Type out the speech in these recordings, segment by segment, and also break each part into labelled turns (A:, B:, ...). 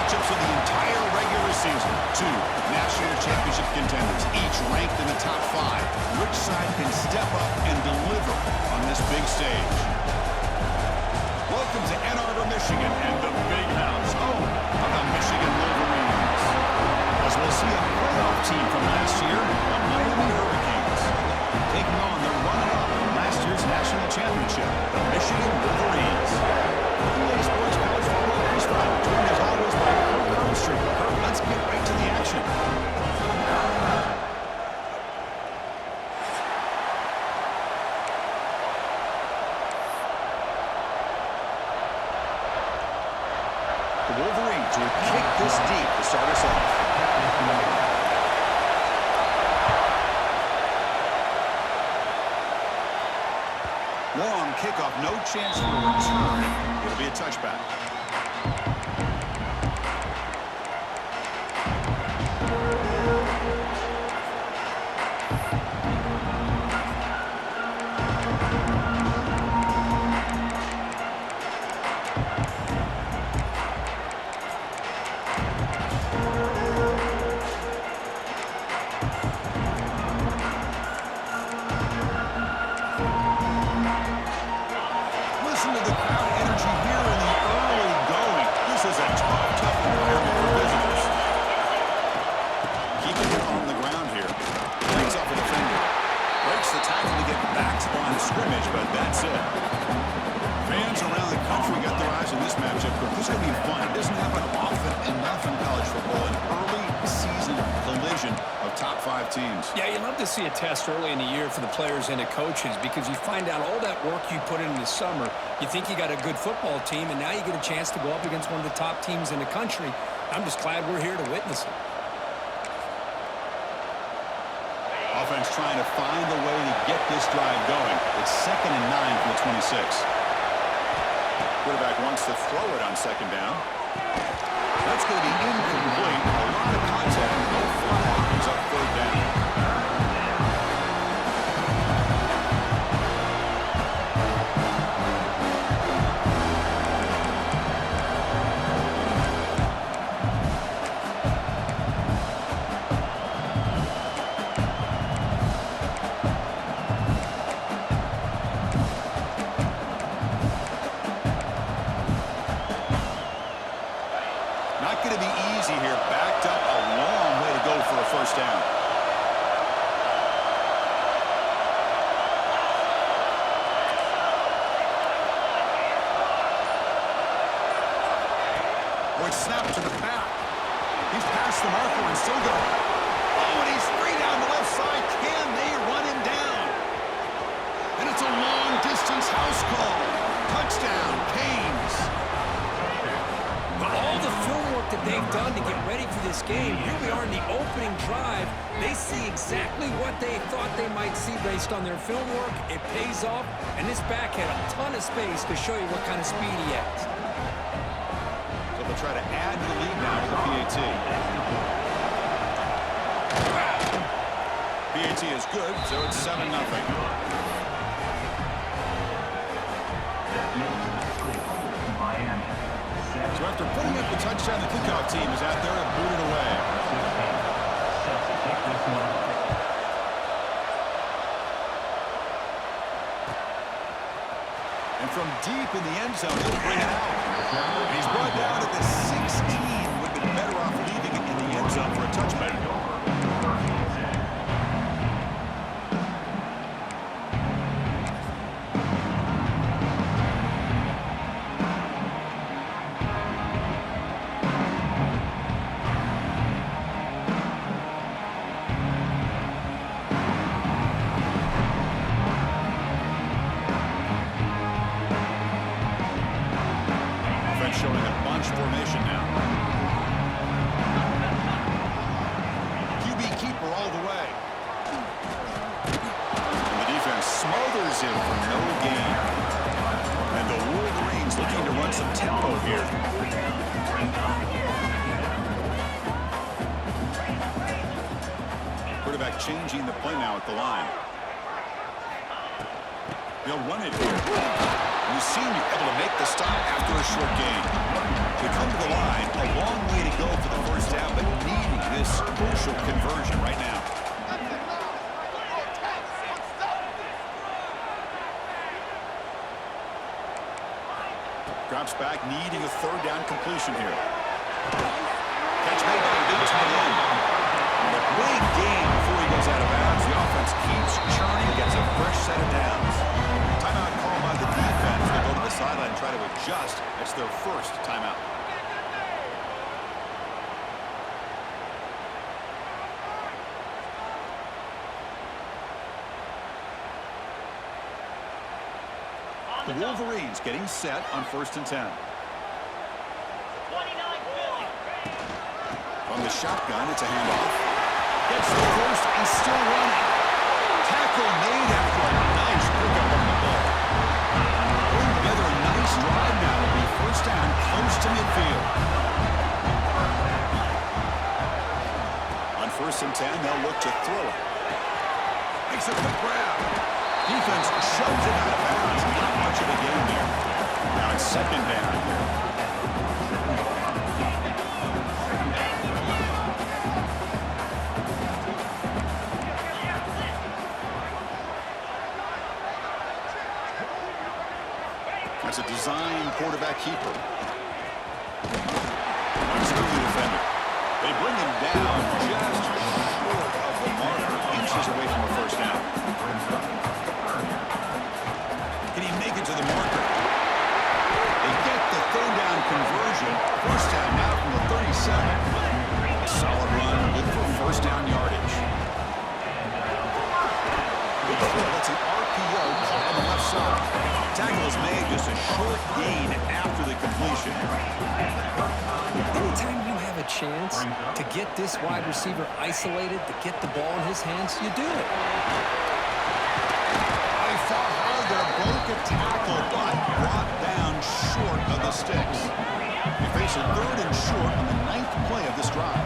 A: matchups of the entire regular season. Two national championship contenders, each ranked in the top 5. Which side can step up and deliver on this big stage? Welcome to Ann Arbor, Michigan, and the Big House, home of the Michigan Wolverines. As we'll see a playoff team from last year, the Miami Hurricanes, taking on the runner-up in last year's national championship, the Michigan Wolverines. WK Sports College Football Baseball, joined as always by Kirk Armstrong. Let's get right to the action. The Wolverines will kick this deep to start us off. Long kickoff, no chance for a return. It'll be a touchback. Listen to the crowd energy here in the early going. This is a tough environment for visitors. Keeping it on the ground here. Breaks off a defender. Breaks the tackle to get back to the line of scrimmage, but that's it. Fans around the country got their eyes on this matchup. This is going to be fun. It doesn't happen often enough in college football. An early season collision of top 5 teams.
B: Yeah, you love to see a test early in the year for the players and the coaches because you find out all that work you put in the summer. You think you got a good football team, and now you get a chance to go up against one of the top teams in the country. I'm just glad we're here to witness it.
A: Offense trying to find a way to get this drive going. It's 2nd and 9 from the 26. Quarterback wants to throw it on 2nd down. That's going to be incomplete. A lot of contact. No flag. He's up 3rd down. Not going to be easy here. Backed up a long way to go for a 1st down. It's snapped to the back. He's past the marker and still going. Oh, and he's free down the left side. Can they run him down? And it's a long-distance house call. Touchdown, Canes.
B: But all the film work that they've done to get ready for this game, here we are in the opening drive. They see exactly what they thought they might see based on their film work. It pays off, and this back had a ton of space to show you what kind of speed he has.
A: So they'll try to add to the lead now with the PAT. PAT is good, so it's 7-0. So after putting up the touchdown, the kickoff team is out there to boot it away. And from deep in the end zone, he'll bring it out. And he's brought down at the 16. Would have been better off leaving it in the end zone for a touchback. Showing a bunch formation now. QB keeper all the way. And the defense smothers him for no gain. And the Wolverines looking to run some tempo here. Quarterback changing the play now at the line. They'll run it here. And the senior able to make the stop after a short gain. We come to the line, a long way to go for the first down, but needing this crucial conversion right now. Drops back, needing a third down completion here. Catch made by the big tight end. And a big gain before he goes out of bounds. The offense keeps churning, gets a fresh set of downs. Timeout called by the defense. They'll go to the sideline and try to adjust. It's their first timeout. The Wolverines getting set on 1st and 10. From the shotgun, it's a handoff. Gets the first and still running. Tackle made after a nice pickup on the ball. Putting together a nice drive now. It'll be 1st down, close to midfield. On 1st and 10, they'll look to throw it. Makes a quick grab. Defense shoves it out of bounds. Not much of a gain there. Now it's 2nd down here. That's a design quarterback keeper. Nice move the defender. They bring him down just short of the marker, inches away from the 1st down. Can he make it to the marker? They get the 3rd down conversion. 1st down now from the 37. A solid run, good for 1st down yardage. Good throw. That's an RPO caught on the left side. Tackle is made, just a short gain after the completion.
B: Anytime you have a chance to get this wide receiver isolated, to get the ball in his hands, you do it.
A: I fought hard there, broke a tackle, but brought down short of the sticks. They face a 3rd and short on the 9th play of this drive.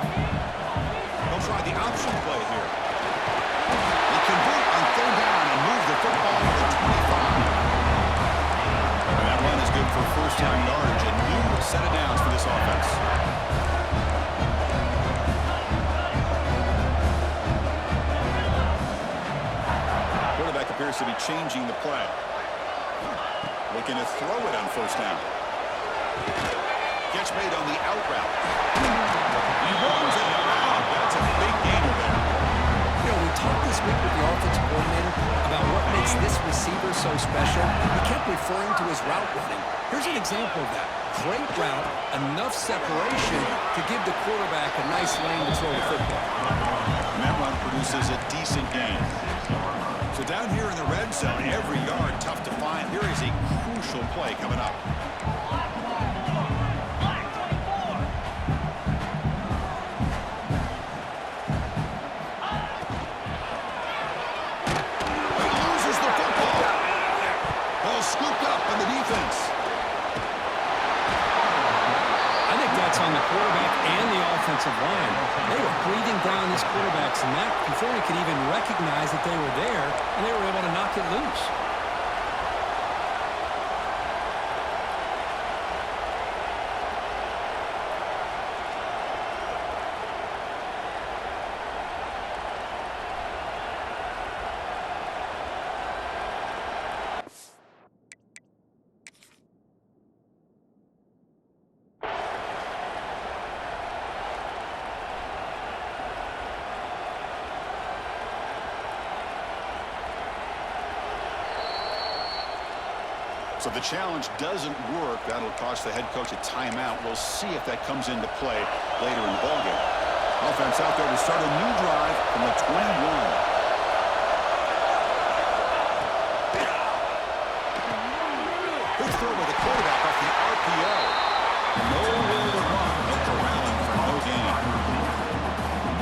A: They'll try the option play here. They convert on 3rd down and move the football to the 25. And that run is good for 1st down yardage. A new set of downs for this offense. Quarterback appears to be changing the play. Looking to throw it on 1st down. Catch made on the out route. He runs it around. That's a big gainer there.
B: You know, we talked this week with the offensive coordinator about what makes this receiver so special. He kept referring to his route running. Here's an example of that. Great route, enough separation to give the quarterback a nice lane to throw the football.
A: And that run produces a decent gain. So down here in the red zone, every yard tough to find. Here is a crucial play coming up. He loses the football. Ball scooped up on the defense.
B: I think that's on the quarterback and the offensive line. They were breathing down this quarterback's neck before he could even recognize that they were there, and they were able to knock it loose.
A: So the challenge doesn't work. That'll cost the head coach a timeout. We'll see if that comes into play later in the ballgame. Offense out there to start a new drive from the 21. Good throw by the quarterback off the RPO. Nowhere to run. No corralling for no gain.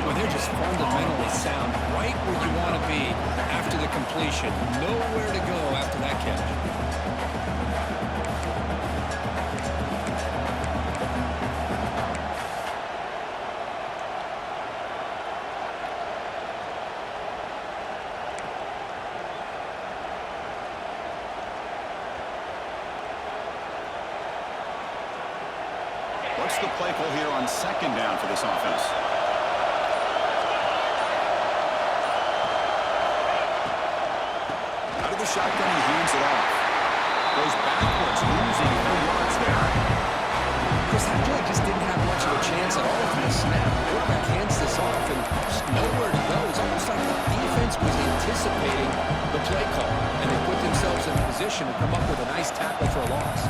B: Well, they're just fundamentally sound right where you want to be after the completion. Nowhere to go after that catch.
A: What's the play call here on second down for this offense? Out of the shotgun, he hands it off. Goes backwards, losing 3 yards there.
B: Chris, that play just didn't have much of a chance at all from the snap. The quarterback hands this off and just nowhere to go. It's almost like the defense was anticipating the play call, and they put themselves in a position to come up with a nice tackle for a loss.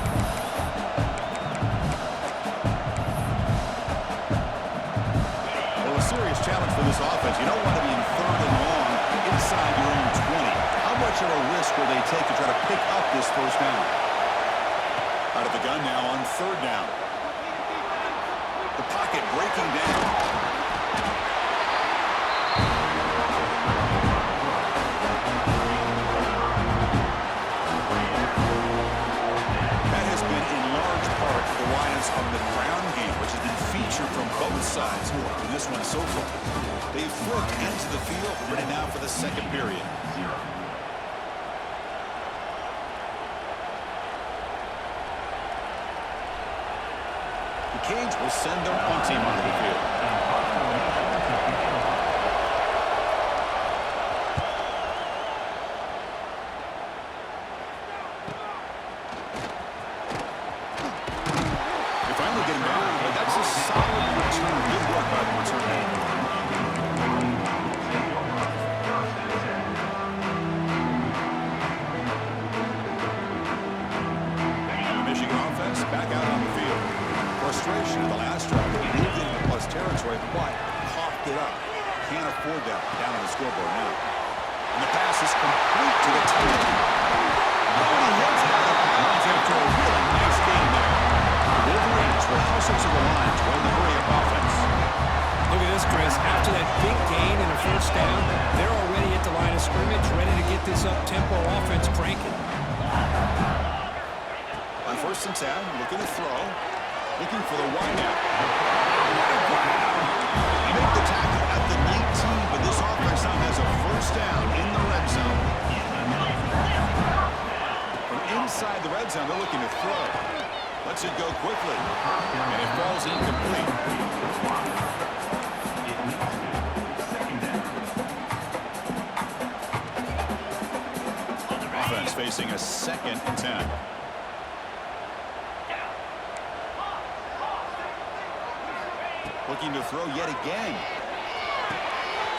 A: Well, a serious challenge for this offense. You don't want to be in 3rd and long inside your own 20. How much of a risk will they take to try to pick up this first down? Out of the gun now on 3rd down. The pocket breaking down. That has been in large part the reliance on the ground game, which has been featured from both sides in this one so far. They've flipped into the field, ready now for the second period. The Canes will send their punt team onto the field. They finally get him down, but that's a solid return. Good work by the return man. And the Michigan offense back out on the field. Frustration in the last drive. They moved into plus territory, but coughed it up. Can't afford that down on the scoreboard now. And the pass is complete to the tight end. Nobody hits it out of bounds after a really nice game there. The Wolverines will hustle to the line to win the hurry-up offense.
B: Look at this, Chris. After that big gain and a first down, they're already at the line of scrimmage, ready to get this up-tempo offense cranking.
A: On 1st and 10, looking to throw. Looking for the wideout. Make the tackle at the 19, but this offense now has a first down in the red zone. From inside the red zone, they're looking to throw. Lets it go quickly. And it falls incomplete. Offense facing a 2nd and 10. Looking to throw yet again.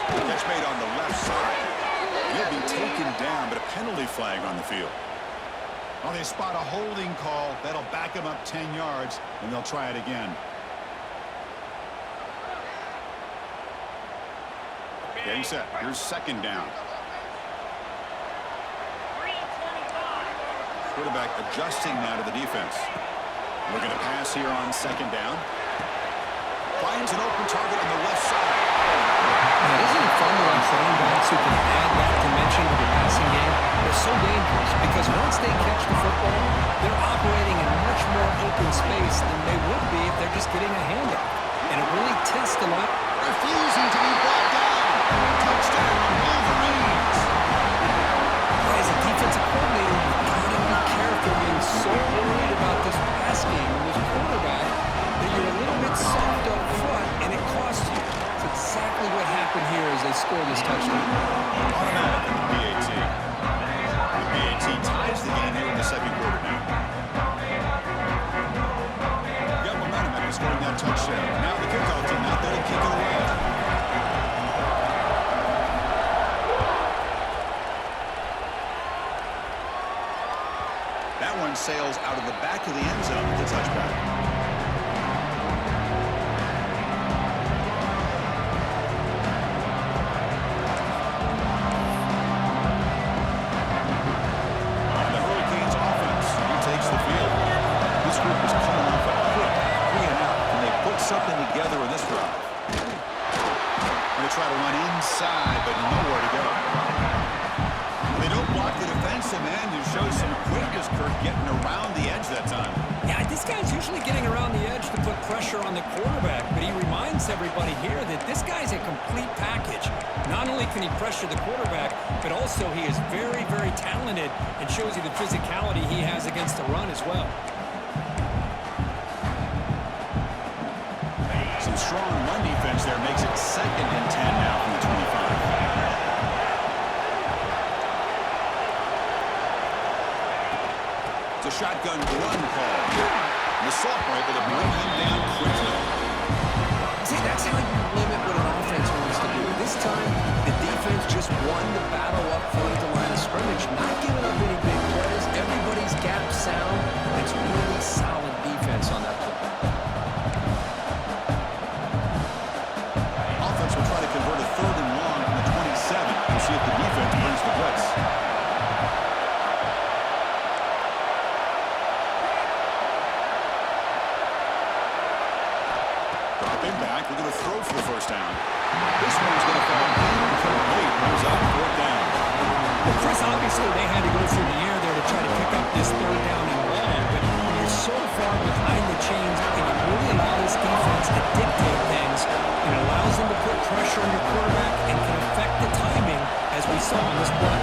A: Catch made on the left side. He'll be taken down, but a penalty flag on the field. Well, they spot a holding call. That'll back him up 10 yards, and they'll try it again. Getting set. Here's 2nd down. Quarterback adjusting now to the defense. We're going to pass here on 2nd down. Finds an open target on the left side.
B: Now, isn't it fun to watch running backs who can add that dimension to the passing game? They're so dangerous because once they catch the football, they're operating in much more open space than they would be if they're just getting a handoff. And it really tests the line.
A: Refusing to be brought down. Touchdown, Wolverines.
B: As a defensive coordinator, you've got to be careful being so worried about this pass game and this quarterback that you're a little bit soft up front, and it costs you. It's exactly what happened here as they score this touchdown.
A: Automatic in the PAT. The PAT ties the game here in the 2nd quarter now. Got momentum after scoring that touchdown. Now the kickoff team out there to kick it away. That one sails out of the back of the end zone with the touchback. Something together in this drive. Going to try to run inside, but nowhere to go. They don't block the defensive end and show some quickness, Kirk, getting around the edge that time.
B: Yeah, this guy's usually getting around the edge to put pressure on the quarterback, but he reminds everybody here that this guy's a complete package. Not only can he pressure the quarterback, but also he is very, very talented and shows you the physicality he has against the run as well.
A: shotgun run call. And the sophomore able to bring him down quickly.
B: See, that's how you limit what an offense wants to do. This time, the defense just won the battle up front at the line of scrimmage, not giving up any big plays. Everybody's gap sound. It's really solid defense on that play.
A: Offense will try to convert a 3rd and long from the 27. We'll see if the defense brings the blitz. Dropping back, we're going to throw for the first down. This one's going to fall incomplete. Comes up 4th down.
B: Well, Chris, obviously they had to go through the air there to try to pick up this 3rd down and long, but when you're so far behind the chains, and you really allow this defense to dictate things, it allows them to put pressure on your quarterback and can affect the timing, as we saw in this play.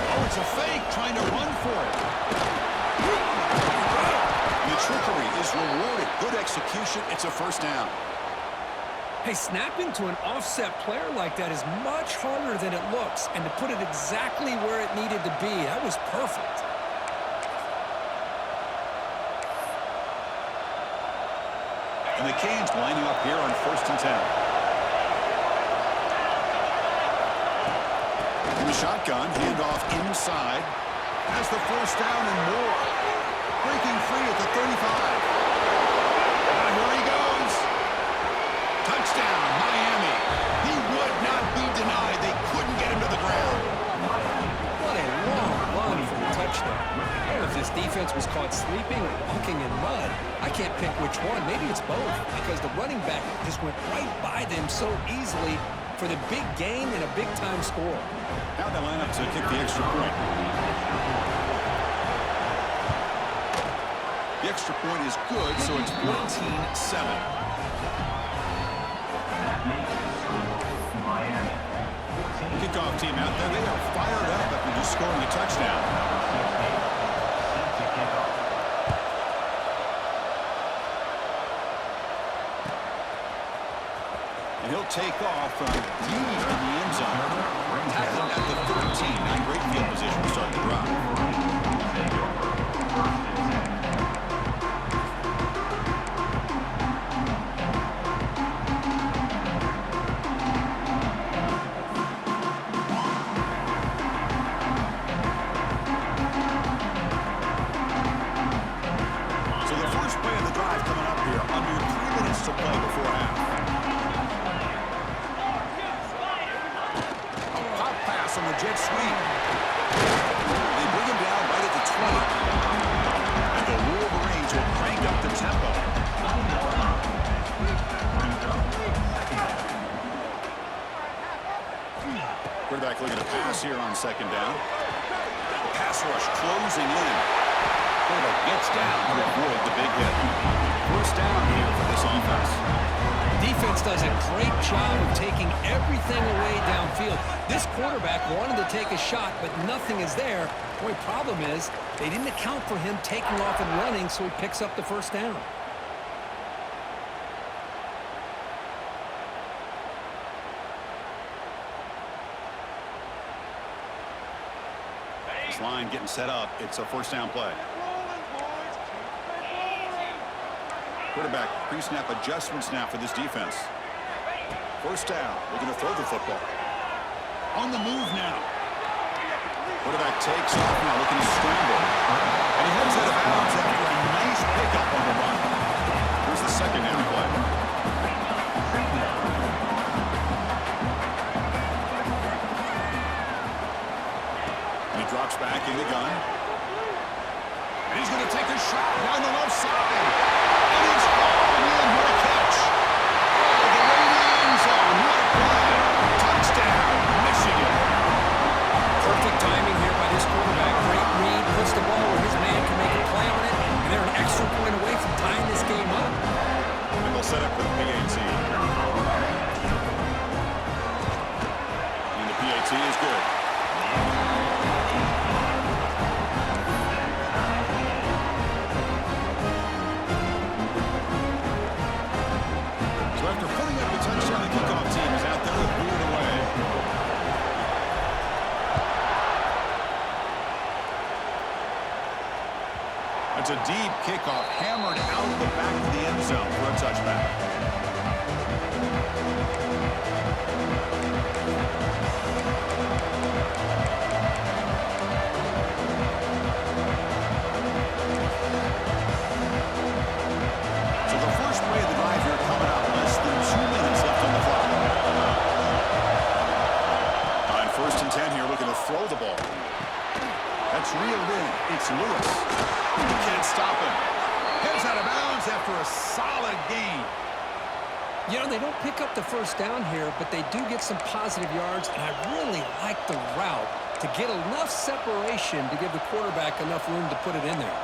A: Oh, it's a fake, trying to run for it. The trickery is rewarded. Good execution. It's a 1st down.
B: Hey, snapping to an offset player like that is much harder than it looks, and to put it exactly where it needed to be, that was perfect.
A: And the Canes lining up here on 1st and 10. In the shotgun, handoff inside. Has the 1st down and more. Breaking free at the 35. Here he goes. Touchdown, Miami. He would not be denied. They couldn't get him to the ground.
B: What a long run for the touchdown. I don't know if this defense was caught sleeping or walking in mud. I can't pick which one. Maybe it's both, because the running back just went right by them so easily for the big gain and a big-time score.
A: Now they line up to kick the extra point. The extra point is good, so it's 14-7. Kickoff team out there. They are fired up after just scoring a touchdown. And he'll take off from deep in the end zone. Tackling at the 13. Not great field position to start the drive. Jet sweep. They bring him down right at the 20. And the Wolverines will crank up the tempo. Quarterback looking to pass here on 2nd down. The pass rush closing in. Quarterback gets down to avoid the big hit. 1st down here for this offense.
B: Defense does a great job of taking everything away downfield. This quarterback wanted to take a shot, but nothing is there. The only problem is they didn't account for him taking off and running, so he picks up the 1st down.
A: This line getting set up. It's a 1st down play. Quarterback pre-snap adjustments now for this defense. 1st down. Looking to throw the football. On the move now. Quarterback takes off now, looking to scramble. And he heads out of bounds after a nice pickup on the run. Here's the 2nd down play. And he drops back in the gun. And he's going to take a shot down the left side. And it's falling in. What a catch. Oh, the way to the end zone. What a play. Touchdown, Michigan.
B: Perfect timing here by this quarterback. Great read. Puts the ball where his man can make a play on it. And they're an extra point away from tying this game up.
A: And they'll set up for the PAT. And the PAT is good. After putting up the touchdown, the kickoff team is out there a deep kickoff hammered out the back of the end zone for a touchback. So the first play of the drive here coming up. Less than 2 minutes left on the clock. On 1st and 10 here, looking to throw the ball. That's reeled in. It's Lewis. You can't stop him. Heads out of bounds after a solid gain.
B: You know, they don't pick up the first down here, but they do get some positive yards, and I really like the route to get enough separation to give the quarterback enough room to put it in there.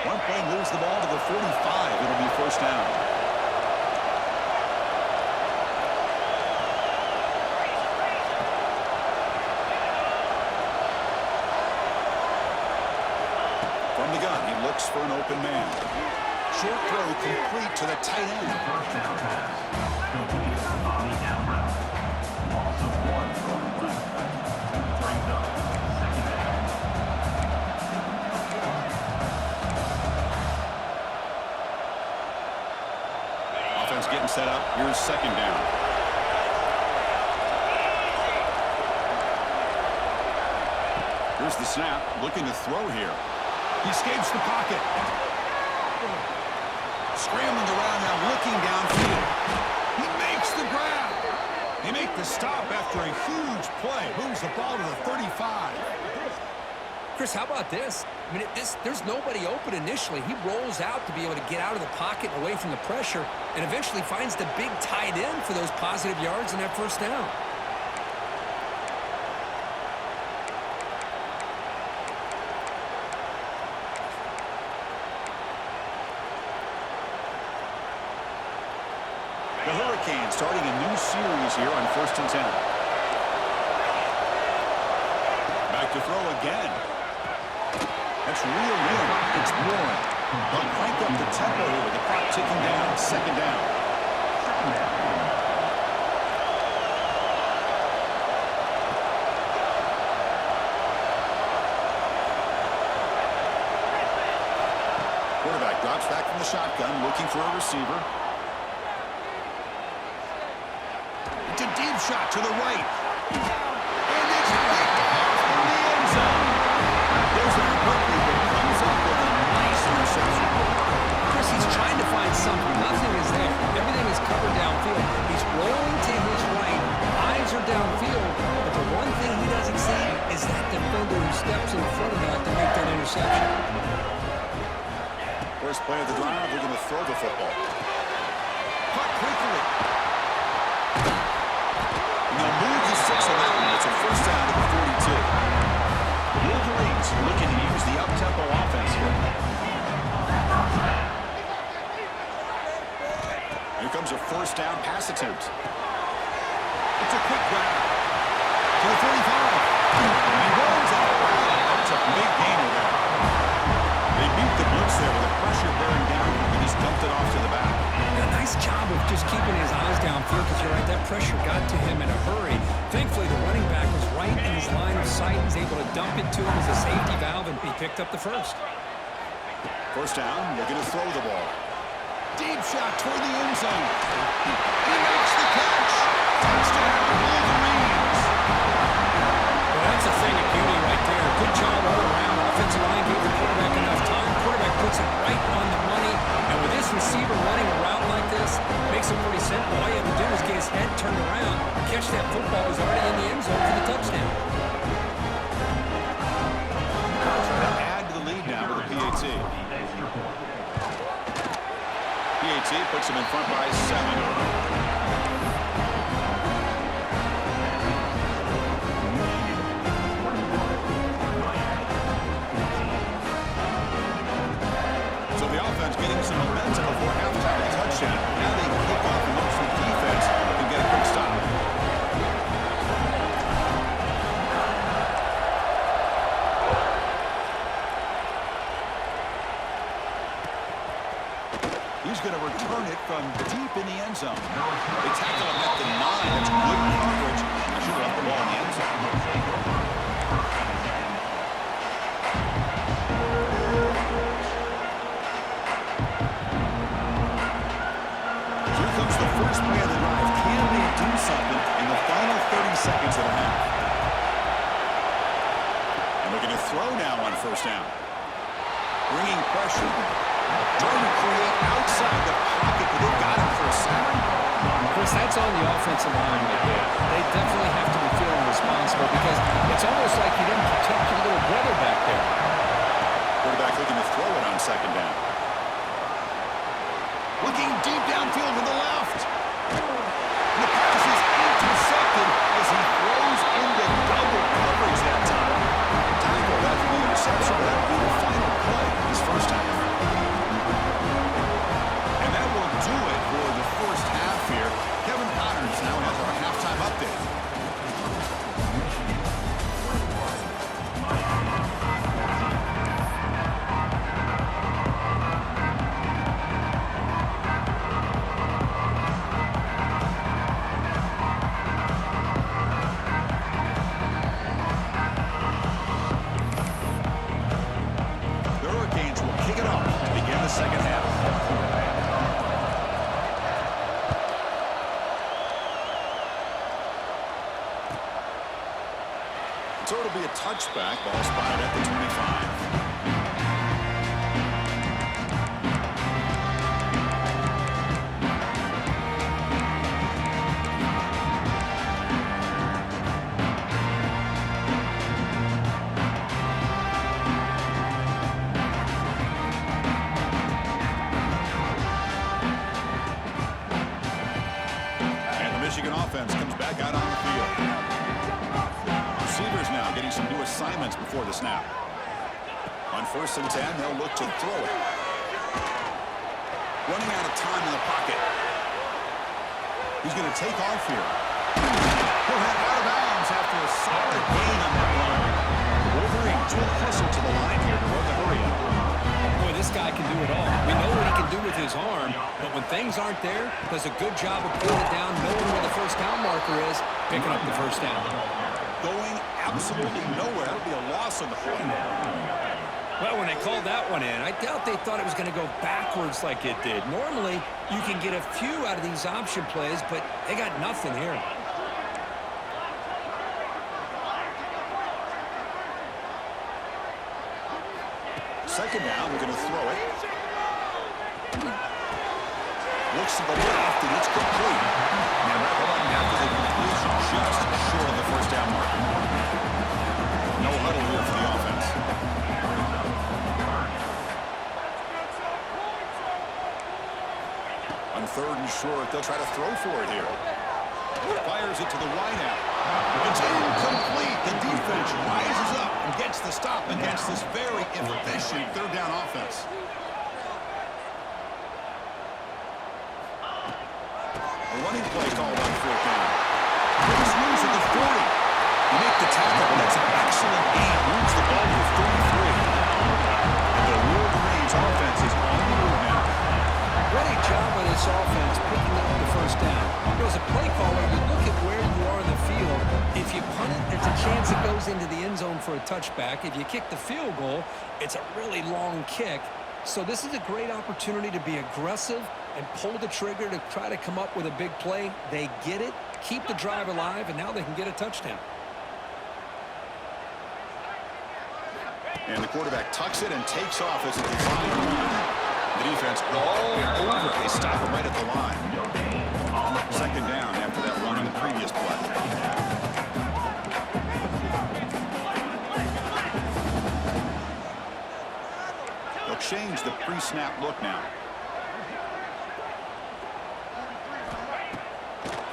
A: One play moves the ball to the 45. It'll be 1st down. From the gun, he looks for an open man. Short throw complete to the tight end.
C: First down pass. Complete on the out route. Loss of 1 going left. Brings up 2nd down.
A: Offense getting set up. Here's 2nd down. Here's the snap. Looking to throw here. He escapes the pocket. Scrambling around now, looking downfield. He makes the grab. They make the stop after a huge play. Moves the ball to the 35.
B: Chris, how about this? I mean, there's nobody open initially. He rolls out to be able to get out of the pocket and away from the pressure and eventually finds the big tight end for those positive yards in that 1st down.
A: The Hurricanes starting a new series here on 1st and 10. Back to throw again. That's real in. It's Warren. They'll crank up the tempo here with the clock ticking down. 2nd down. Quarterback drops back from the shotgun, looking for a receiver. It's a deep shot to the right. And it's picked off in the end zone. Goes there quickly, but comes up with a nice interception.
B: Chris, he's trying to find something. Nothing is there. Everything is covered downfield. He's rolling to his right. Eyes are downfield. But the one thing he doesn't see is that defender who steps in front of that to make that interception.
A: First play of the drive, we're going to throw the football. Caught quickly. And they'll move the 6 on that one. It's a 1st down to the 42. The Wolverines looking to use the up-tempo offense here. Here comes a 1st down pass attempt. It's a quick grab. To the 45. And he runs out. That's a big gainer there. They beat the blitz there with the pressure bearing down, and he's dumped it off to the back.
B: A nice job of just keeping his eyes downfield because you're right, that pressure got to him in a hurry. Thankfully, the running back was right in his line of sight. He was able to dump it to him as a safety valve, and he picked up the 1st.
A: 1st down, they're going to throw the ball. Deep shot toward the end zone. He makes the catch. Touchdown, Wolverines.
B: Well, that's a thing of beauty right there. Good job all around. Offensive line gave the quarterback enough time. Quarterback puts it right on the money. And with this receiver running a route like this, makes it pretty simple. All you have to do is get his head turned around, catch that football. He's already in the end zone for the touchdown.
A: Trying to add to the lead now with the PAT. PAT puts him in front by 7. Getting some momentum before halftime, a touchdown. Now they kick off and look for defense and get a quick stop. He's going to return it from deep in the end zone. They tackle him at the 9. That's good coverage. possession. Left the ball in the end zone. Here comes the first play of the drive. Can they do something in the final 30 seconds of the half? And looking to throw now on first down. Bringing pressure. Trying to create outside the pocket, but they've got him for a sack.
B: Chris, that's on the offensive line right there. They definitely have to be feeling responsible because it's almost like you didn't protect your little brother back there.
A: Quarterback looking to throw it on second down. Looking deep downfield to the left. And the pass is intercepted as he throws into double coverage that time. Tackle that for the interception, but that will be the final play of this first half. And that will do it for the first half here. Kevin Connors now has our halftime update. The Hurricanes will kick it off to begin the second half. So it'll be a touchback. Ball spotted at the 25. And the Michigan offense comes back out on the field. Receivers now getting some new assignments before the snap. On 1st and 10, they'll look to throw it. Running out of time in the pocket. He's going to take off here. He'll head out of bounds after a solid gain on that run. The Wolverines will hustle to the line here to run the hurry up.
B: Boy, this guy can do it all. We know what he can do with his arm, but when things aren't there, does a good job of pulling it down, knowing where the first down marker is, picking up the first down.
A: Going absolutely nowhere. That would be a loss on the play.
B: Well, when they called that one in, I doubt they thought it was going to go backwards like it did. Normally, you can get a few out of these option plays, but they got nothing here.
A: Second down, we're going to throw it. Looks to the left, and it's complete. And back along after the completion, just short of the first down mark. No huddle here for the offense. On 3rd and short, they'll try to throw for it here. Fires it to the wide out. It's incomplete. The defense rises up and gets the stop against this very efficient third down offense. A running play called on 4th down. This moves at the 40. You make the tackle, but that's an excellent gain. Moves the ball to the 33. And the Wolverines offense is on the move now.
B: Great job by this offense picking up the first down. As a play caller, you look at where you are in the field. If you punt it, there's a chance it goes into the end zone for a touchback. If you kick the field goal, it's a really long kick. So this is a great opportunity to be aggressive and pull the trigger to try to come up with a big play. They get it, keep the drive alive, and now they can get a touchdown.
A: And the quarterback tucks it and takes off as a design run. The defense all over. They stop him right at the line. Second down after that run on the previous play. They'll change the pre-snap look now.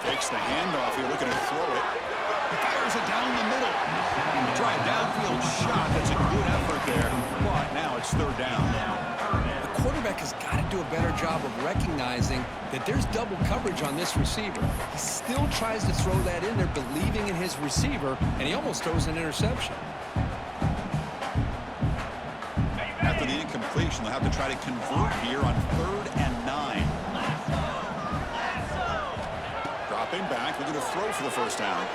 A: Takes the handoff here, looking to throw it. He fires it down the middle. Try a downfield shot. That's a good effort there. But now it's 3rd down.
B: The quarterback has got to do a better job of recognizing that there's double coverage on this receiver. He still tries to throw that in there, believing in his receiver, and he almost throws an interception.
A: After the incompletion, they'll have to try to convert here on 3rd and 9. Dropping back, looking to throw for the first down.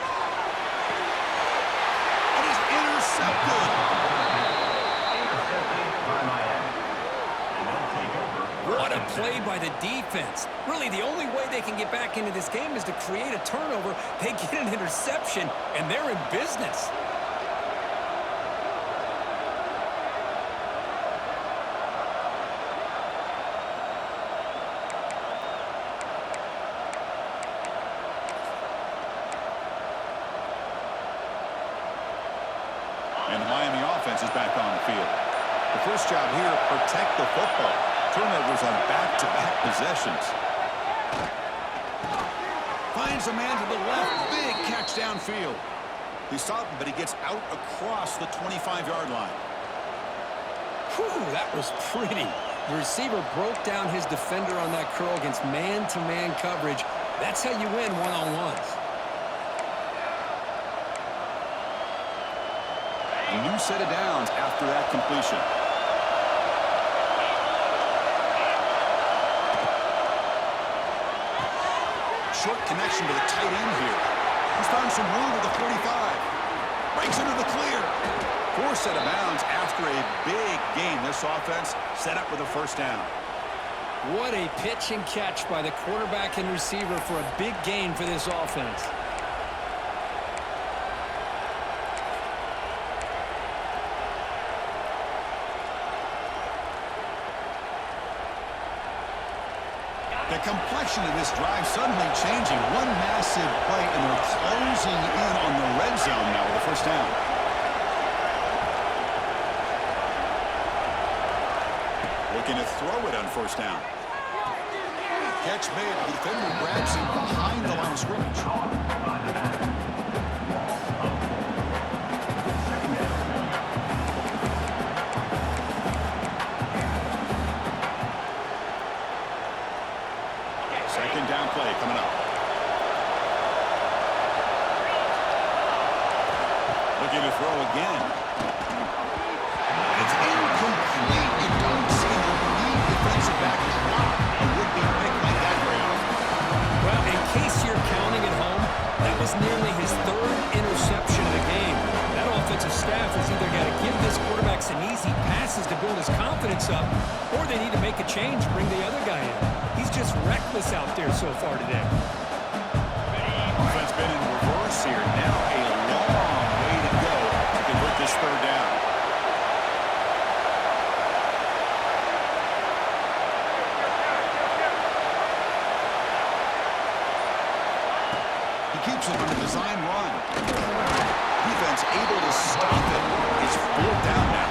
A: out good.
C: Intercepted by Miami. And they'll take over.
B: What a play by the defense. Really, the only way they can get back into this game is to create a turnover. They get an interception, and they're in business.
A: And the Miami offense is back on the field. The first job here, protect the football. Turnovers on back-to-back possessions. Finds a man to the left. Big catch downfield. He stopped him, but he gets out across the 25-yard line.
B: Whew, that was pretty. The receiver broke down his defender on that curl against man-to-man coverage. That's how you win one-on-ones.
A: A new set of downs after that completion. Short connection to the tight end here. He's found some room at the 45. Breaks into the clear. 4 set of bounds after a big gain. This offense set up with a first down.
B: What a pitch and catch by the quarterback and receiver for a big gain for this offense.
A: The complexion of this drive suddenly changing. One massive play, and they're closing in on the red zone now with the first down. Looking to throw it on first down. Catch made. The defender grabs him behind the line of scrimmage. Second down play coming up. Looking to throw again. It's incomplete. You don't see the lead defensive back drop a would-be pick like that very often.
B: Well, in case you're counting at home, that was nearly his 3rd interception of the game. That offensive staff has either got to give this quarterback some easy passes to build his confidence up, or they need to make a change, bring the other guy in. He's just reckless out there so far today.
A: Offense been in reverse here. Now a long way to go to convert this third down. He keeps it on the design run. Defense able to stop it. It's 4th down now.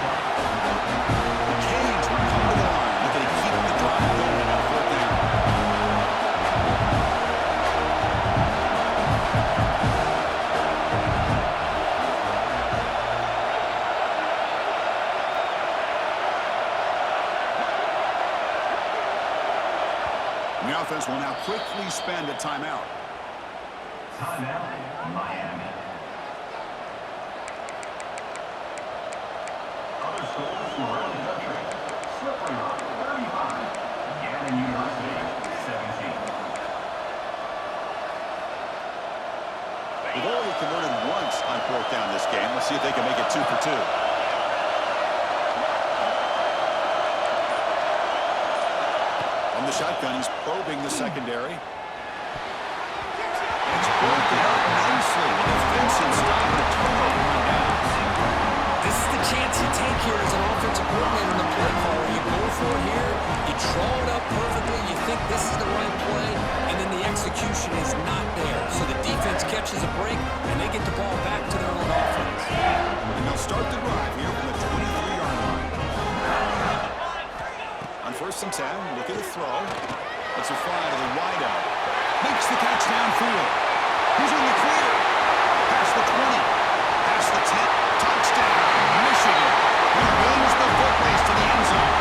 A: The Canes will come to the line. Looking to keep the drive going on 4th down. And the offense will now quickly spend a timeout.
C: Timeout, Miami. Other schools from around the country. Slippery Rock, 35. Gannon University, 17.
A: They've already converted once on 4th down this game. Let's see if they can make it 2 for 2. From the shotgun, he's probing the secondary. It's broken up nicely. Defensive stop to turnover on downs.
B: This is the chance you take here as an offensive coordinator in the play caller. You go for it here, you draw it up perfectly, you think this is the right play, and then the execution is not there. So the defense catches a break, and they get the ball back to their own offense.
A: And they'll start the drive here from the 23-yard line. On 1st and 10, look at the throw. It's a fly to the wideout. Makes the catch downfield. He's in the clear. Past the 20. Past the 10. Touchdown, Michigan. He wins the foot race to the end zone.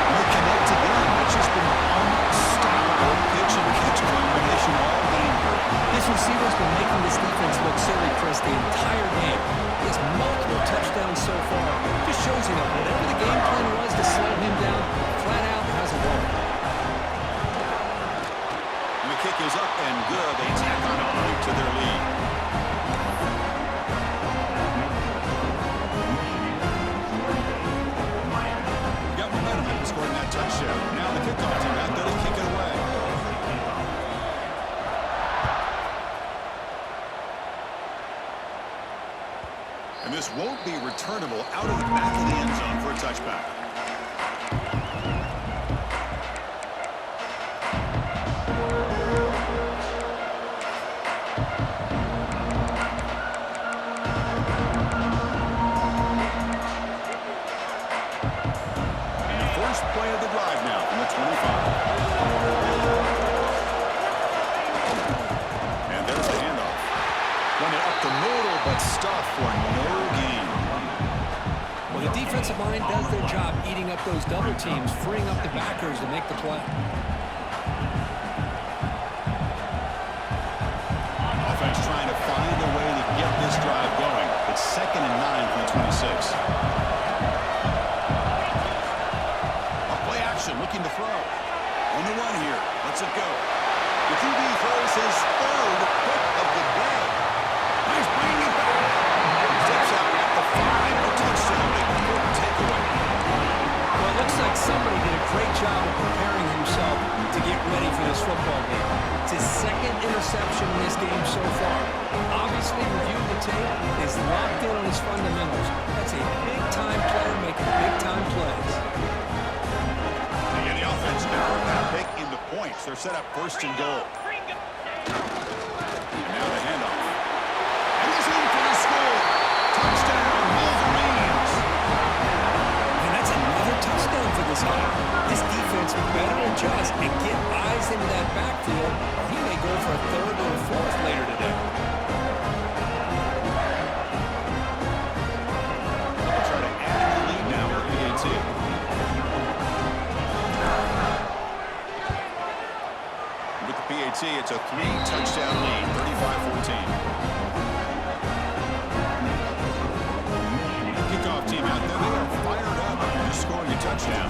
A: They connect again. It's just been unstoppable pitch and catch combination all game here.
B: This receiver's been making this defense look silly, Chris, the entire game. He has multiple touchdowns so far. Just shows you that whatever the game plan was to slow him down, flat out hasn't worked.
A: And the kick is up and good. They tack on a break to their lead. pass won't be returnable out of the back of the end zone for a touchback. First play of the drive now from the 25. And there's the handoff. Running up the middle, but stuffed for no gain.
B: Well, the defensive line does their job eating up those double teams, freeing up the backers to make the play.
A: Offense trying to find a way to get this drive going. It's 2nd and 9 from the 26. Play action, looking to throw. On the run here. Let's it go. The QB throws his 3rd pick of the day. He's bringing it back. Steps up at the 5 for touchdown. Important takeaway.
B: Well, it looks like somebody did a great job of preparing himself to get ready for this football game. It's his 2nd interception in this game so far. Obviously, reviewing the tape, is locked in on his fundamentals. That's a big-time player making big-time plays.
A: Offense now with that pick into points. They're set up 1st and goal. And now the handoff. And he's in for the score. Touchdown, Wolverines.
B: And that's another touchdown for this guy. This defense better adjust and get eyes into that backfield, or he may go for a 3rd or a 4th later today.
A: They'll try to add the lead now with PAT. PAT, it's a 3-touchdown lead, 35-14. Kickoff team out there, they are fired up after scoring a touchdown.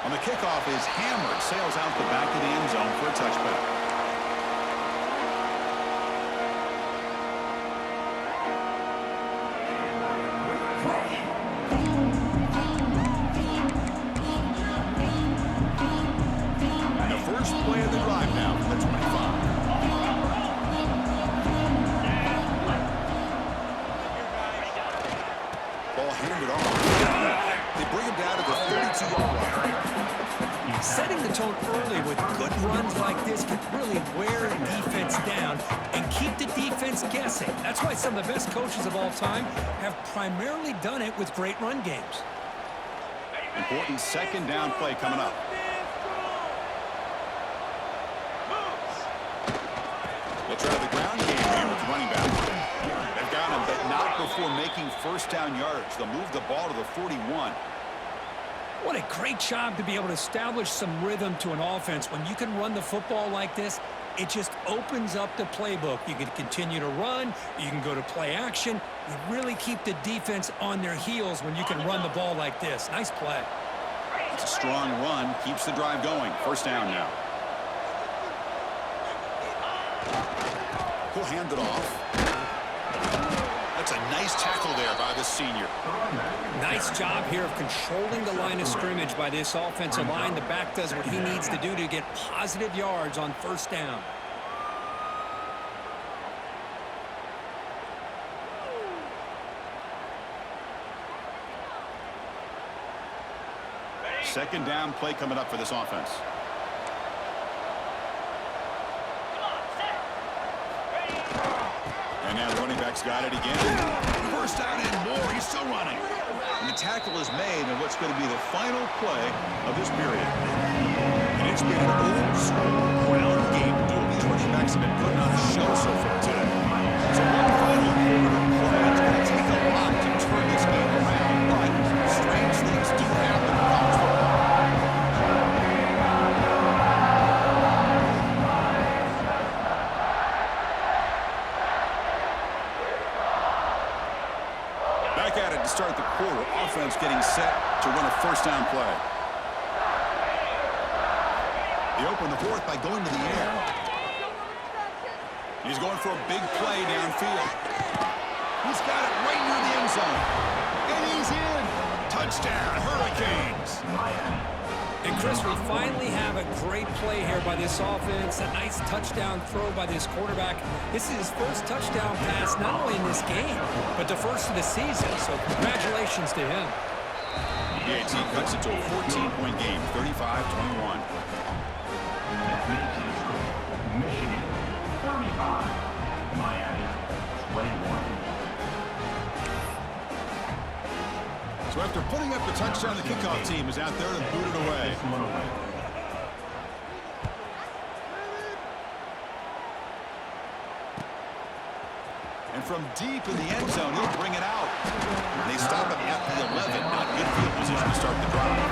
A: On the kickoff is hammered, sails out the back of the end zone for a touchback. Play of the drive now from the 25. Ball handed off. They bring him down to the 32-yard line.
B: Setting the tone early with good runs like this can really wear a defense down and keep the defense guessing. That's why some of the best coaches of all time have primarily done it with great run games.
A: Important 2nd down play coming up. They'll try the ground game here with the running back. They've got him, but not before making 1st down yards. They'll move the ball to the 41.
B: What a great job to be able to establish some rhythm to an offense. When you can run the football like this, it just opens up the playbook. You can continue to run. You can go to play action. You really keep the defense on their heels when you can run the ball like this. Nice play.
A: It's a strong run. Keeps the drive going. 1st down now. He'll hand it off. That's a nice tackle there by the senior.
B: Nice job here of controlling the line of scrimmage by this offensive line. The back does what he needs to do to get positive yards on 1st down.
A: Second down play coming up for this offense. And now the running back's got it again. 1st down and more. He's still running. And the tackle is made in what's going to be the final play of this period. And it's been an old school ground game duel. These running backs have been putting on a show so far today. So one final quarter play. It's going to take a lot to turn this game around. But strange things do happen in college football. Back at it to start the quarter. Offense getting set to run a 1st down play. They open the 4th by going to the air. He's going for a big play downfield. He's got it right near the end zone. And he's in. Touchdown, Hurricanes.
B: And Chris, we finally have a great play here by this offense. A nice touchdown throw by this quarterback. This is his first touchdown pass, not only in this game, but the first of the season. So congratulations to him.
A: The AT cuts it to a 14-point game, 35-21.
C: That makes it Michigan 35, Miami 21.
A: So after putting up the touchdown, the kickoff team is out there to boot it away. And from deep in the end zone, he'll bring it out. And they stop it at the 11. Not good field position to start the drive.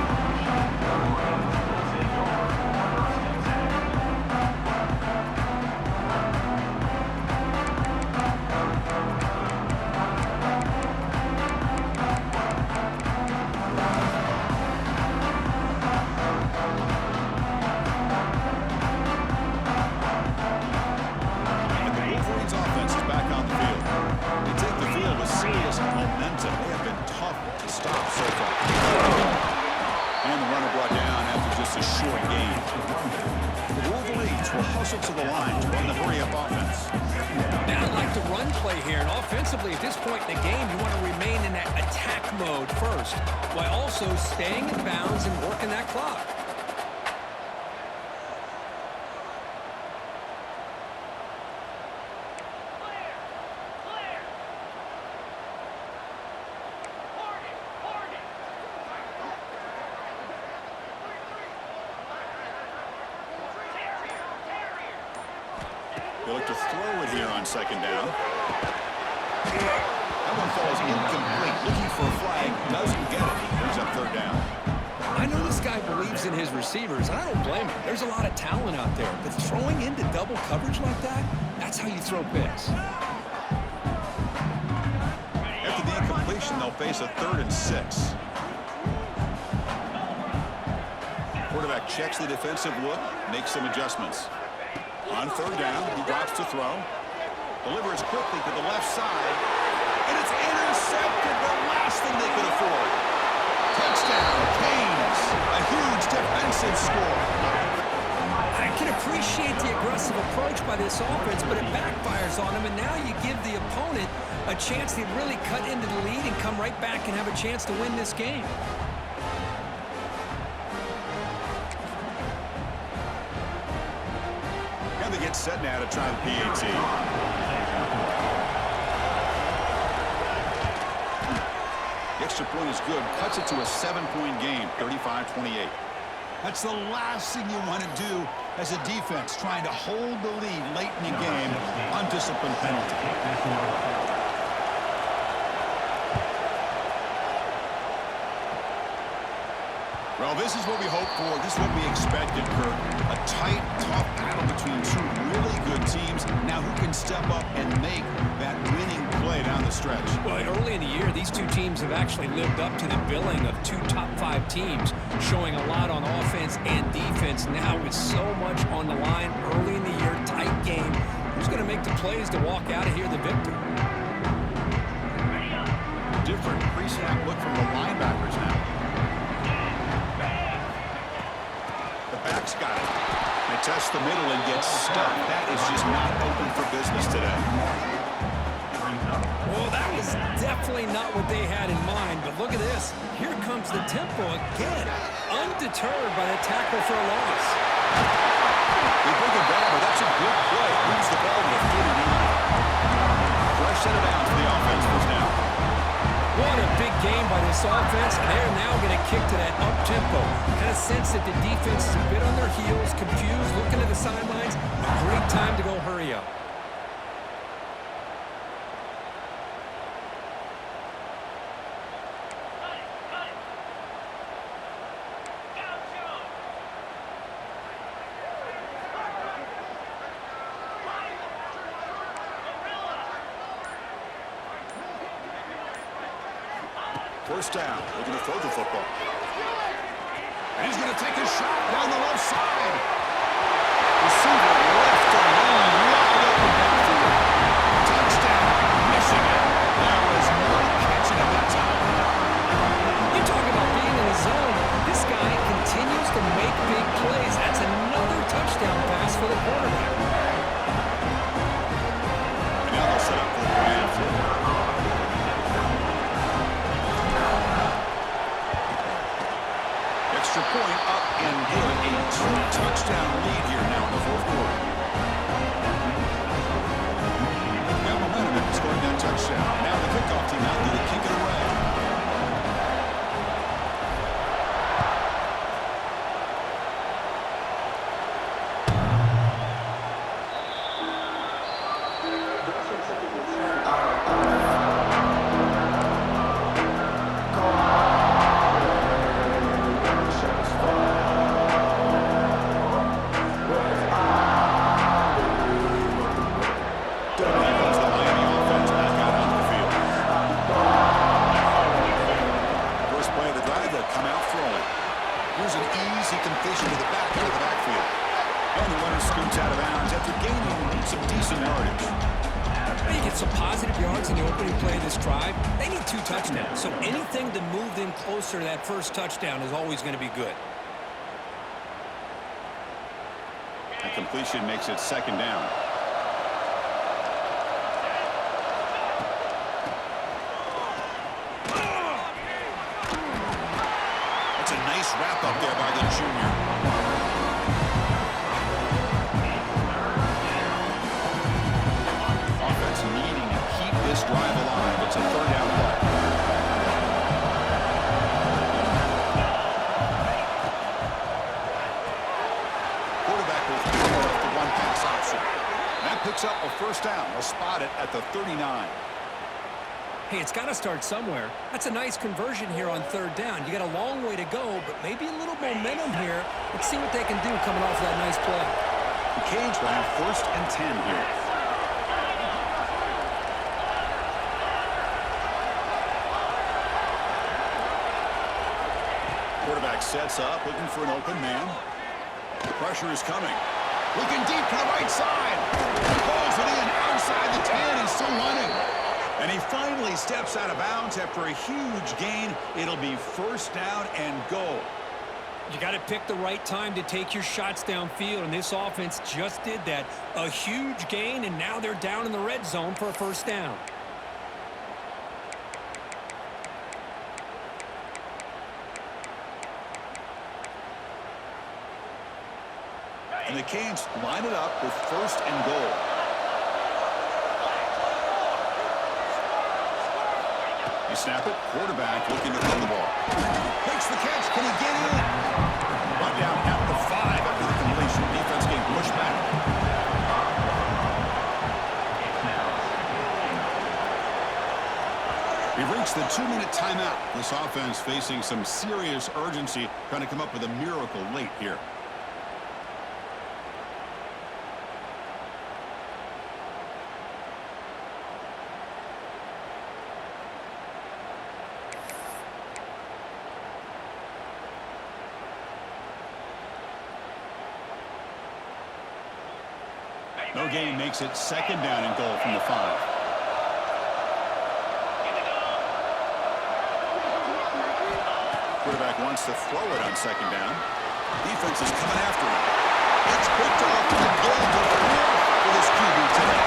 A: To the line to run the hurry-up offense.
B: Now I like the run play here, and offensively at this point in the game, you want to remain in that attack mode first, while also staying in bounds and working that clock.
A: They look to throw it here on second down. That one falls incomplete. Looking for a flag. Doesn't get it. Brings up third down.
B: I know this guy believes in his receivers, and I don't blame him. There's a lot of talent out there, but throwing into double coverage like that, that's how you throw picks.
A: After the incompletion, they'll face a 3rd and 6. Quarterback checks the defensive look, makes some adjustments. On third down, he drops to throw. Delivers quickly to the left side. And it's intercepted, the last thing they could afford. Touchdown, Canes. A huge defensive score.
B: I can appreciate the aggressive approach by this offense, but it backfires on them, and now you give the opponent a chance to really cut into the lead and come right back and have a chance to win this game.
A: They get set now to try the PAT. The extra point is good. Cuts it to a 7-point game, 35-28. That's the last thing you want to do as a defense, trying to hold the lead late in the game. Undisciplined penalty. Well, this is what we hoped for. This is what we expected, Kurt. A tight, tough battle between two really good teams. Now who can step up and make that winning play down the stretch?
B: Well, early in the year, these two teams have actually lived up to the billing of two top-5 teams, showing a lot on offense and defense. Now with so much on the line early in the year, tight game. Who's going to make the plays to walk out of here the victor?
A: Different pre-snap look from the linebackers now. Back's got it. They test the middle and get stuck. That is just not open for business today.
B: Well, that was definitely not what they had in mind, but look at this. Here comes the tempo again, undeterred by the tackle for a loss.
A: They bring it down, but that's a good play. Moves the ball to 49. Fresh set of downs for the offense. First down.
B: What a big game by this offense, and they're now going to kick to that up-tempo. Kind of sense that the defense is a bit on their heels, confused, looking at the sidelines. A great time to go hurry up.
A: First down, looking to throw the football. And he's going to take a shot down the left side. Receiver left alone, wide open backfield. Touchdown, Michigan. There was no catching at that time.
B: You talk about being in the zone. This guy continues to
A: point up and good. A two-touchdown lead here now in the fourth quarter. Got momentum after scoring that touchdown. Now the kickoff team out there to kick it away. Here's an easy completion to the back out of the backfield. And the runner scoots out of bounds after gaining some decent yardage.
B: They get some positive yards in the opening play of this drive. They need 2 touchdowns, so anything to move them closer to that first touchdown is always going to be good.
A: A completion makes it second down. That's a nice wrap up there by the junior. Offense needing to keep this drive alive. It's a third down play. Quarterback will throw off the one-pass option. That picks up a first down. They'll spot it at the 39.
B: Hey, it's got to start somewhere. That's a nice conversion here on third down. You got a long way to go, but maybe a little momentum here. Let's see what they can do coming off that nice play.
A: The Canes will have first and 10 here. Quarterback sets up, looking for an open man. The pressure is coming. Looking deep to the right side. Pulls it in outside the 10 and still running. And he finally steps out of bounds after a huge gain. It'll be first down and goal.
B: You got to pick the right time to take your shots downfield, and this offense just did that. A huge gain, and now they're down in the red zone for a first down.
A: And the Canes line it up with first and goal. They snap it. Quarterback looking to run the ball. Makes the catch. Can he get in? Run down at the 5 after the completion. Defense getting pushed back. We've reached the 2-minute timeout. This offense facing some serious urgency, trying to come up with a miracle late here. No gain makes it second down and goal from the 5. Quarterback wants to throw it on second down. Defense is coming after him. It's picked off to go to the for this QB today.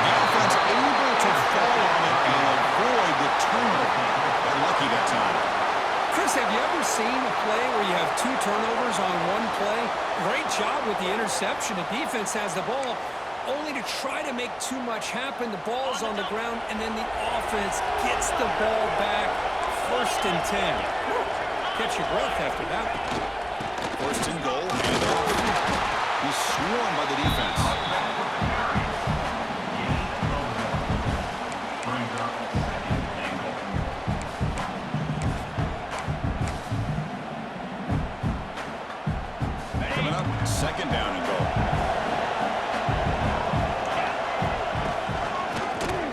A: The offense able to fall on it and avoid the turnover. Got lucky that time.
B: Chris, have you ever seen a play where you have 2 turnovers on one play? Great job with the interception. The defense has the ball, only to try to make too much happen. The ball's on the ground, and then the offense gets the ball back. First and 10. Catch your breath after that.
A: First and goal. He's swarmed by the defense. Coming up, second down and goal.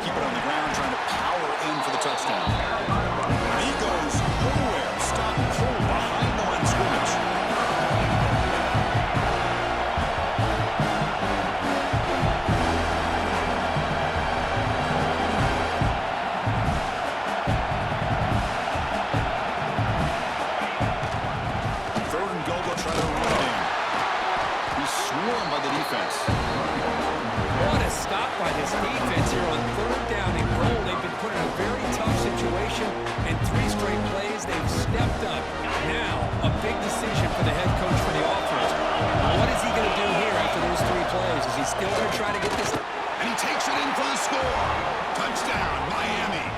A: Keep it on the ground, trying to power in for the touchdown. And he goes nowhere. Stop cold behind the line of scrimmage. Third and goal, they'll try to run it in. He's swarmed by the defense.
B: What a stop by this defense here on third down and goal. They've been put in a very tough situation, and 3 straight plays, they've stepped up. Now, a big decision He's still going to try to get this.
A: And he takes it in for the score. Touchdown, Miami.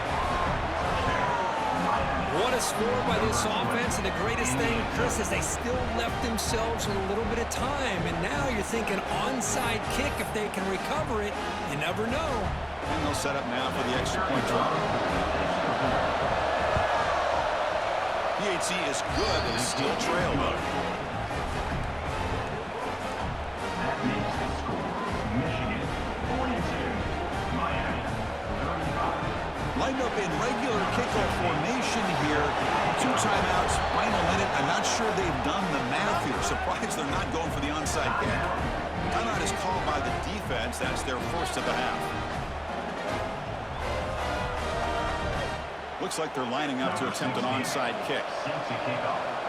B: What a score by this offense, and the greatest thing, Chris, is they still left themselves with a little bit of time. And now you're thinking onside kick if they can recover it. You never know.
A: And they'll set up now for the extra point try. PHC is good, but still trail, though.
C: That makes the score Michigan 42, Miami 35.
A: Lined up in regular kickoff formation here. 2 timeouts, final minute. I'm not sure they've done the math here. Surprised they're not going for the onside kick. Timeout is called by the defense. That's their first of the half. Looks like they're lining up to attempt an onside kick.
C: Set to kick off.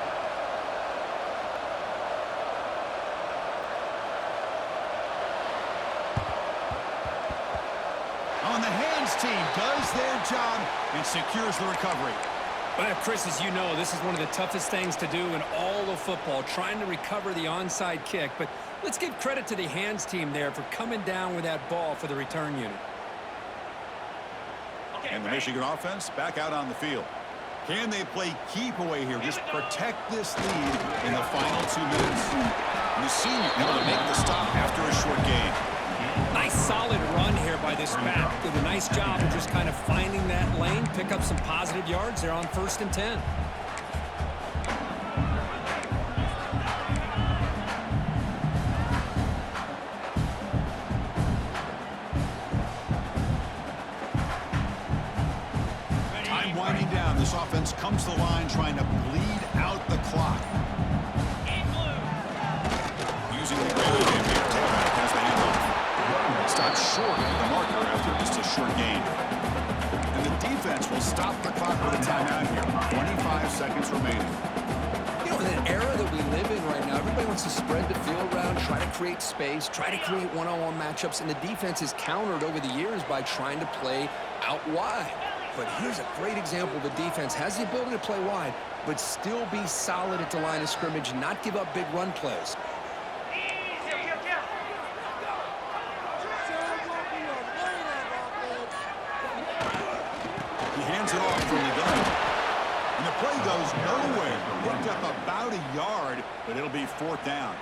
A: On the hands team does their job and secures the recovery.
B: Well, Chris, as you know, this is one of the toughest things to do in all of football, trying to recover the onside kick. But let's give credit to the hands team there for coming down with that ball for the return unit.
A: And the Michigan offense back out on the field. Can they play keep away here? Just protect this lead in the final 2 minutes. And the senior able to make the stop after a short gain.
B: Nice solid run here by this back. Did a nice job of just kind of finding that lane, pick up some positive yards there on 1st and 10.
A: Time winding down. This offense comes to the line trying to bleed out the clock. Using the ground game here. Tailback has the handoff. Stopped short of the marker after just a short gain. And the defense will stop the clock with a timeout here. 25 seconds remaining.
B: You know, in an era that we live in right now, everybody wants to spread the field around, try to create space, try to create one-on-one matchups, and the defense is countered over the years by trying to play out wide. But here's a great example. The defense has the ability to play wide, but still be solid at the line of scrimmage and not give up big run plays.
A: He hands it off from the gun. And the play goes nowhere. Picked up about a yard, but it'll be 4th down.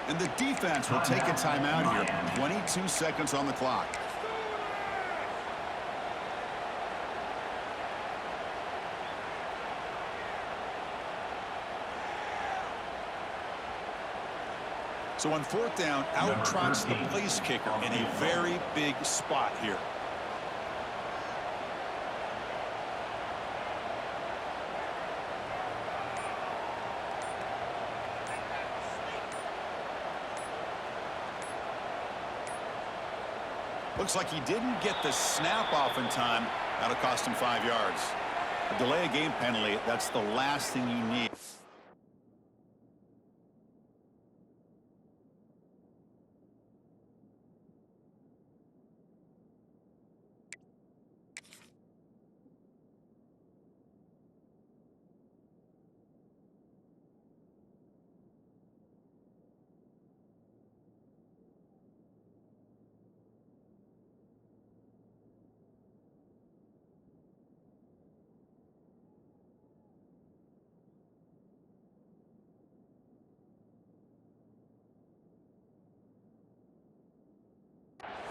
A: And the defense will take a timeout here. 22 seconds on the clock. So on 4th down, out trots the place kicker in a very big spot here. Looks like he didn't get the snap off in time. That'll cost him 5 yards. A delay of game penalty, that's the last thing you need.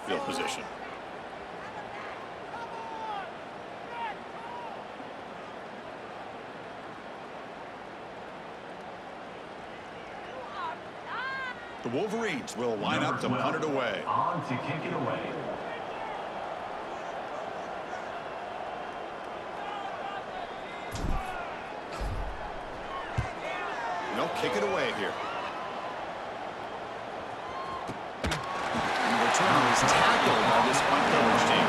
A: Field position. The Wolverines will line up to punt it away.
C: On to kick it away.
A: They'll kick it away here. Returner is tackled by this punt coverage team.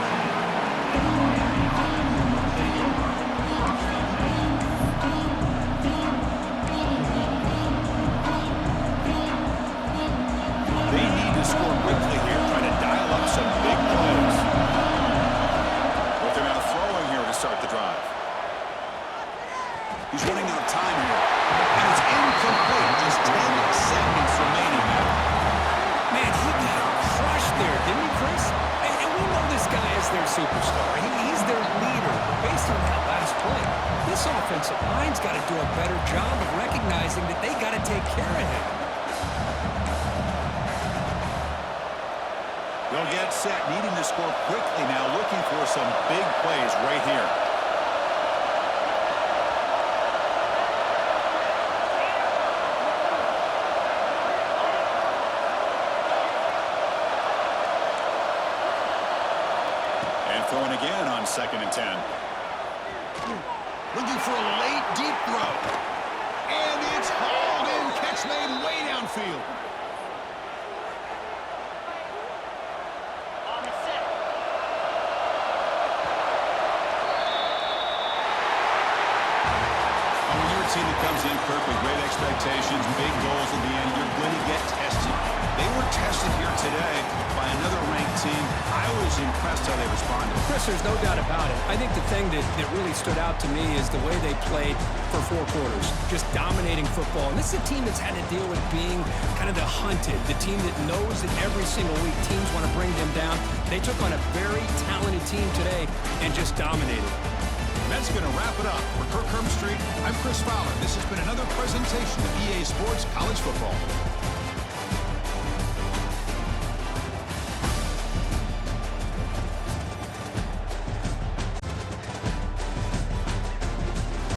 A: They need to score quickly here, trying to dial up some big plays. But they're now throwing here to start the drive. He's running out of time here. And it's incomplete. Just 10 seconds remaining now.
B: Man, he got superstar. He's their leader. But based on that last play, this offensive line's got to do a better job of recognizing that they got to take care of him.
A: They'll get set, needing to score quickly now, looking for some big plays right here. And throwing again on 2nd and 10. Looking for a late, deep throw. And it's hauled in. Catch made way downfield. Team that comes in, Kirk, with great expectations, big goals at the end, you're going to get tested. They were tested here today by another ranked team. I was impressed how they responded.
B: Chris, there's no doubt about it. I think the thing that really stood out to me is the way they played for 4 quarters, just dominating football. And this is a team that's had to deal with being kind of the hunted, the team that knows that every single week teams want to bring them down. They took on a very talented team today and just dominated.
A: That's going to wrap it up. For Kirk Herbstreit, I'm Chris Fowler. This has been another presentation of EA Sports College Football.